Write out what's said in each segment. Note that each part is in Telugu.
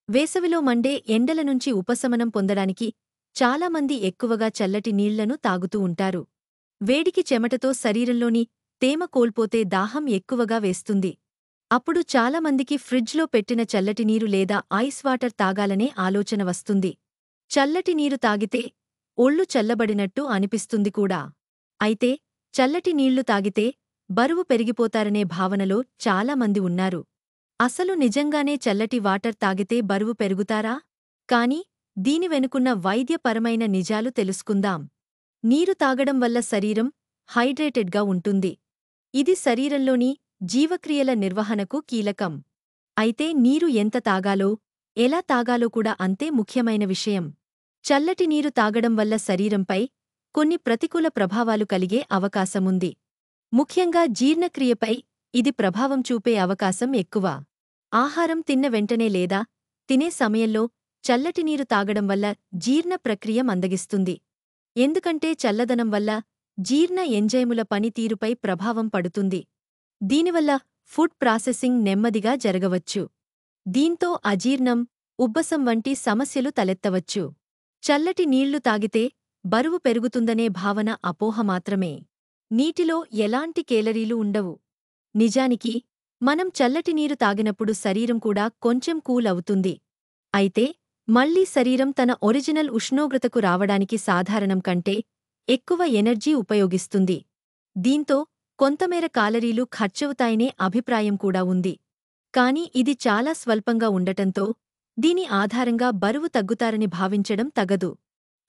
వేసవిలో మండే ఎండల నుంచి ఉపశమనం పొందడానికి చాలామంది ఎక్కువగా చల్లటి నీళ్లను తాగుతూ ఉంటారు. వేడికి చెమటతో శరీరంలోని తేమ కోల్పోతే దాహం ఎక్కువగా వేస్తుంది. అప్పుడు చాలామందికి ఫ్రిడ్జ్లో పెట్టిన చల్లటి నీరు లేదా ఐస్ వాటర్ తాగాలనే ఆలోచన వస్తుంది. చల్లటి నీరు తాగితే ఒళ్ళు చల్లబడినట్టు అనిపిస్తుంది కూడా. అయితే చల్లటి నీళ్లు తాగితే బరువు పెరిగిపోతారనే భావనలో చాలామంది ఉన్నారు. అసలు నిజంగానే చల్లటి వాటర్ తాగితే బరువు పెరుగుతారా? కాని దీని వెనుకున్న వైద్యపరమైన నిజాలు తెలుసుకుందాం. నీరు తాగడం వల్ల శరీరం హైడ్రేటెడ్గా ఉంటుంది. ఇది శరీరంలోని జీవక్రియల నిర్వహణకు కీలకం. అయితే నీరు ఎంత తాగాలో, ఎలా తాగాలో కూడా అంతే ముఖ్యమైన విషయం. చల్లటి నీరు తాగడం వల్ల శరీరంపై కొన్ని ప్రతికూల ప్రభావాలు కలిగే అవకాశముంది. ముఖ్యంగా జీర్ణక్రియపై ఇది ప్రభావం చూపే అవకాశం ఎక్కువ. ఆహారం తిన్న వెంటనే లేదా తినే సమయంలో చల్లటి నీరు తాగడం వల్ల జీర్ణ ప్రక్రియ మందగిస్తుంది. ఎందుకంటే చల్లదనం వల్ల జీర్ణ ఎంజైముల పనితీరుపై ప్రభావం పడుతుంది. దీనివల్ల ఫుడ్ ప్రాసెసింగ్ నెమ్మదిగా జరగవచ్చు. దీంతో అజీర్ణం, ఉబ్బసం వంటి సమస్యలు తలెత్తవచ్చు. చల్లటి నీళ్లు తాగితే బరువు పెరుగుతుందనే భావన అపోహ మాత్రమే. నీటిలో ఎలాంటి కేలరీలు ఉండవు. నిజానికి మనం చల్లటి నీరు తాగినప్పుడు శరీరం కూడా కొంచెం కూల్ అవుతుంది. అయితే మళ్లీ శరీరం తన ఒరిజినల్ ఉష్ణోగ్రతకు రావడానికి సాధారణం కంటే ఎక్కువ ఎనర్జీ ఉపయోగిస్తుంది. దీంతో కొంతమేర కాలరీలు ఖర్చవుతాయనే అభిప్రాయం కూడా ఉంది. కాని ఇది చాలా స్వల్పంగా ఉండటంతో దీని ఆధారంగా బరువు తగ్గుతారని భావించడం తగదు.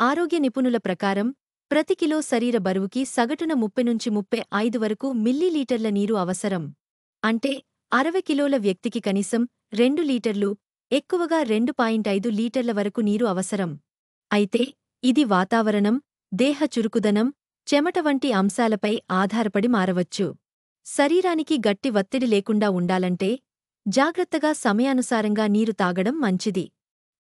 ఆరోగ్య నిపుణుల ప్రకారం ప్రతి కిలో శరీర బరువుకి సగటున 30-35 వరకు మిల్లీలీటర్ల నీరు అవసరం. అంటే 60 కిలోల వ్యక్తికి కనీసం 2 లీటర్లు, ఎక్కువగా 2.5 లీటర్ల వరకు నీరు అవసరం. అయితే ఇది వాతావరణం, దేహ చురుకుదనం, చెమట వంటి అంశాలపై ఆధారపడి మారవచ్చు. శరీరానికి గట్టి ఒత్తిడి లేకుండా ఉండాలంటే జాగ్రత్తగా సమయానుసారంగా నీరు తాగడం మంచిది.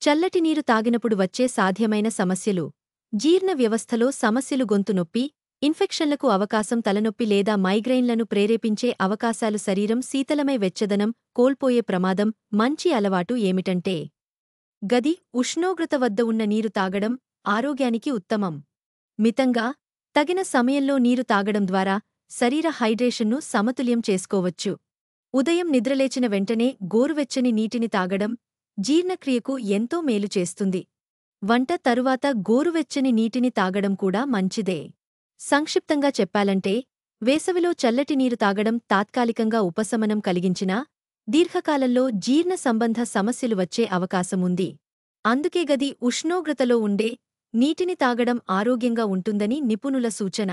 చల్లటి నీరు తాగినప్పుడు వచ్చే సాధ్యమైన సమస్యలు: జీర్ణ వ్యవస్థలో సమస్యలు, గొంతు నొప్పి, ఇన్ఫెక్షన్లకు అవకాశం, తలనొప్పి లేదా మైగ్రెయిన్లను ప్రేరేపించే అవకాశాలు, శరీరం శీతలమై వెచ్చదనం కోల్పోయే ప్రమాదం. మంచి అలవాటు ఏమిటంటే గది ఉష్ణోగ్రత వద్ద ఉన్న నీరు తాగడం ఆరోగ్యానికి ఉత్తమం. మితంగా, తగిన సమయంలో నీరు తాగడం ద్వారా శరీర హైడ్రేషన్ను సమతుల్యం చేసుకోవచ్చు. ఉదయం నిద్రలేచిన వెంటనే గోరువెచ్చని నీటిని తాగడం జీర్ణక్రియకు ఎంతో మేలు చేస్తుంది. వంట తరువాత గోరువెచ్చని నీటిని తాగడం కూడా మంచిదే. సంక్షిప్తంగా చెప్పాలంటే వేసవిలో చల్లటి నీరు తాగడం తాత్కాలికంగా ఉపశమనం కలిగించినా దీర్ఘకాలంలో జీర్ణ సంబంధ సమస్యలు వచ్చే అవకాశముంది. అందుకే గది ఉష్ణోగ్రతలో ఉండే నీటిని తాగడం ఆరోగ్యంగా ఉంటుందని నిపుణుల సూచన.